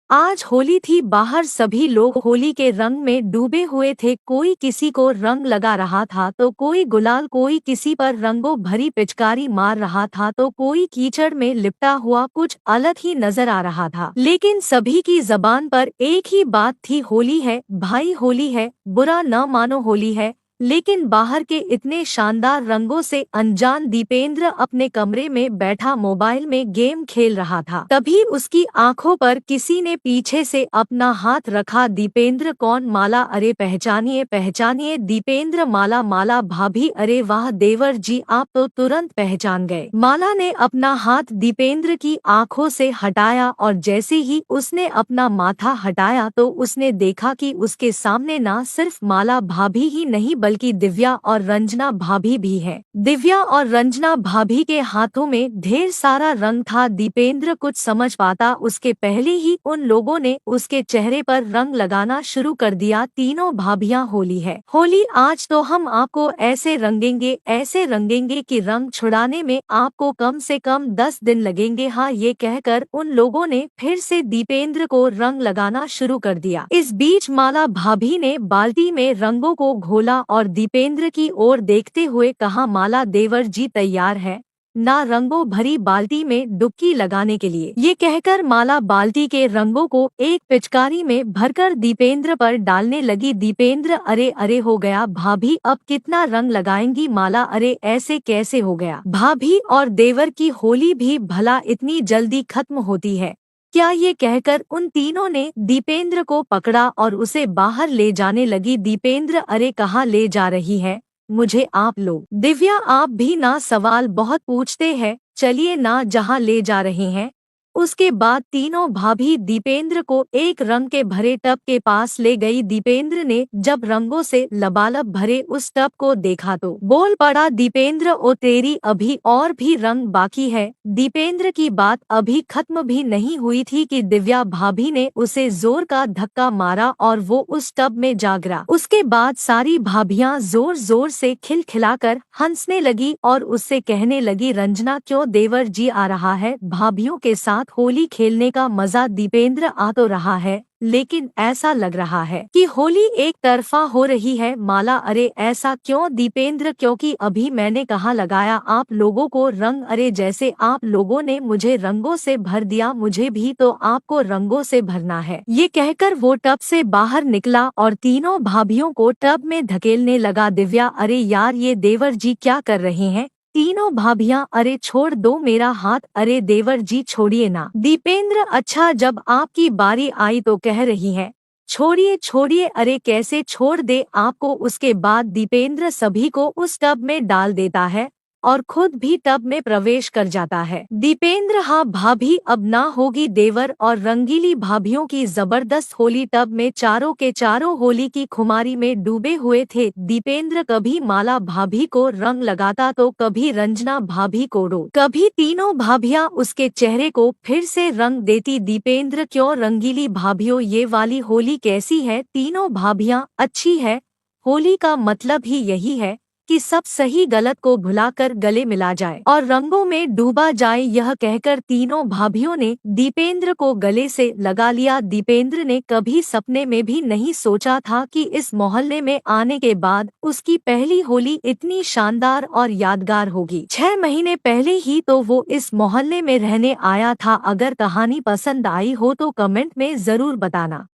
आज होली थी, बाहर सभी लोग होली के रंग में डूबे हुए थे। कोई किसी को रंग लगा रहा था तो कोई गुलाल, कोई किसी पर रंगों भरी पिचकारी मार रहा था तो कोई कीचड़ में लिपटा हुआ कुछ अलग ही नजर आ रहा था। लेकिन सभी की जबान पर एक ही बात थी, होली है भाई, होली है, बुरा न मानो होली है। लेकिन बाहर के इतने शानदार रंगों से अनजान दीपेंद्र अपने कमरे में बैठा मोबाइल में गेम खेल रहा था। तभी उसकी आंखों पर किसी ने पीछे से अपना हाथ रखा। दीपेंद्र कौन? माला। अरे पहचानिए पहचानिए, दीपेंद्र। माला, माला भाभी। अरे वाह देवर जी, आप तो तुरंत पहचान गए। माला ने अपना हाथ दीपेंद्र की आंखों से हटाया और जैसे ही उसने अपना माथा हटाया तो उसने देखा कि उसके सामने ना सिर्फ माला भाभी ही नहीं बल्कि दिव्या और रंजना भाभी भी है। दिव्या और रंजना भाभी के हाथों में ढेर सारा रंग था। दीपेंद्र कुछ समझ पाता उसके पहले ही उन लोगों ने उसके चेहरे पर रंग लगाना शुरू कर दिया। तीनों भाभियां, होली है, होली, आज तो हम आपको ऐसे रंगेंगे कि रंग छुड़ाने में आपको कम से कम 10 दिन लगेंगे। हाँ, ये कहकर उन लोगों ने फिर से दीपेंद्र को रंग लगाना शुरू कर दिया। इस बीच माला भाभी ने बाल्टी में रंगों को घोला और दीपेंद्र की ओर देखते हुए कहा, माला देवर जी तैयार है ना रंगों भरी बाल्टी में डुबकी लगाने के लिए? ये कहकर माला बाल्टी के रंगों को एक पिचकारी में भरकर दीपेंद्र पर डालने लगी। दीपेंद्र, अरे अरे हो गया भाभी, अब कितना रंग लगाएंगी? माला, अरे ऐसे कैसे हो गया भाभी, और देवर की होली भी भला इतनी जल्दी खत्म होती है क्या? ये कहकर उन तीनों ने दीपेंद्र को पकड़ा और उसे बाहर ले जाने लगी। दीपेंद्र, अरे कहाँ ले जा रही है मुझे आप लोग? दिव्या, आप भी ना सवाल बहुत पूछते हैं, चलिए ना जहाँ ले जा रहे हैं। उसके बाद तीनों भाभी दीपेंद्र को एक रंग के भरे टब के पास ले गई। दीपेंद्र ने जब रंगों से लबालब भरे उस टब को देखा तो बोल पड़ा, दीपेंद्र ओ तेरी, अभी और भी रंग बाकी है। दीपेंद्र की बात अभी खत्म भी नहीं हुई थी कि दिव्या भाभी ने उसे जोर का धक्का मारा और वो उस टब में जा गिरा। उसके बाद सारी भाभियां जोर जोर से खिलखिलाकर हंसने लगी और उससे कहने लगी, रंजना क्यों, देवर जी आ रहा है, भाभियों के साथ होली खेलने का मजा दीपेंद्र आ तो रहा है लेकिन ऐसा लग रहा है कि होली एक तरफा हो रही है। माला, अरे ऐसा क्यों? दीपेंद्र, क्योंकि अभी मैंने कहाँ लगाया आप लोगों को रंग? अरे जैसे आप लोगों ने मुझे रंगों से भर दिया, मुझे भी तो आपको रंगों से भरना है। ये कहकर वो टब से बाहर निकला और तीनों भाभियों को टब में धकेलने लगा। दिव्या, अरे यार ये देवर जी क्या कर रहे हैं? तीनों भाभियां, अरे छोड़ दो मेरा हाथ, अरे देवर जी छोड़िए ना। दीपेंद्र, अच्छा जब आपकी बारी आई तो कह रही हैं छोड़िए छोड़िए, अरे कैसे छोड़ दे आपको? उसके बाद दीपेंद्र सभी को उस टब में डाल देता है और खुद भी टब में प्रवेश कर जाता है। दीपेंद्र, हाँ भाभी अब ना होगी देवर, और रंगीली भाभियों की जबरदस्त होली। टब में चारों के चारों होली की खुमारी में डूबे हुए थे। दीपेंद्र कभी माला भाभी को रंग लगाता तो कभी रंजना भाभी को कभी तीनों भाभियां उसके चेहरे को फिर से रंग देती। दीपेंद्र, क्यों रंगीली भाभियों ये वाली होली कैसी है? तीनों भाभियां, अच्छी है। होली का मतलब ही यही है कि सब सही गलत को भुलाकर गले मिला जाए और रंगों में डूबा जाए। यह कहकर तीनों भाभियों ने दीपेंद्र को गले से लगा लिया। दीपेंद्र ने कभी सपने में भी नहीं सोचा था कि इस मोहल्ले में आने के बाद उसकी पहली होली इतनी शानदार और यादगार होगी। 6 महीने पहले ही तो वो इस मोहल्ले में रहने आया था। अगर कहानी पसंद आई हो तो कमेंट में जरूर बताना।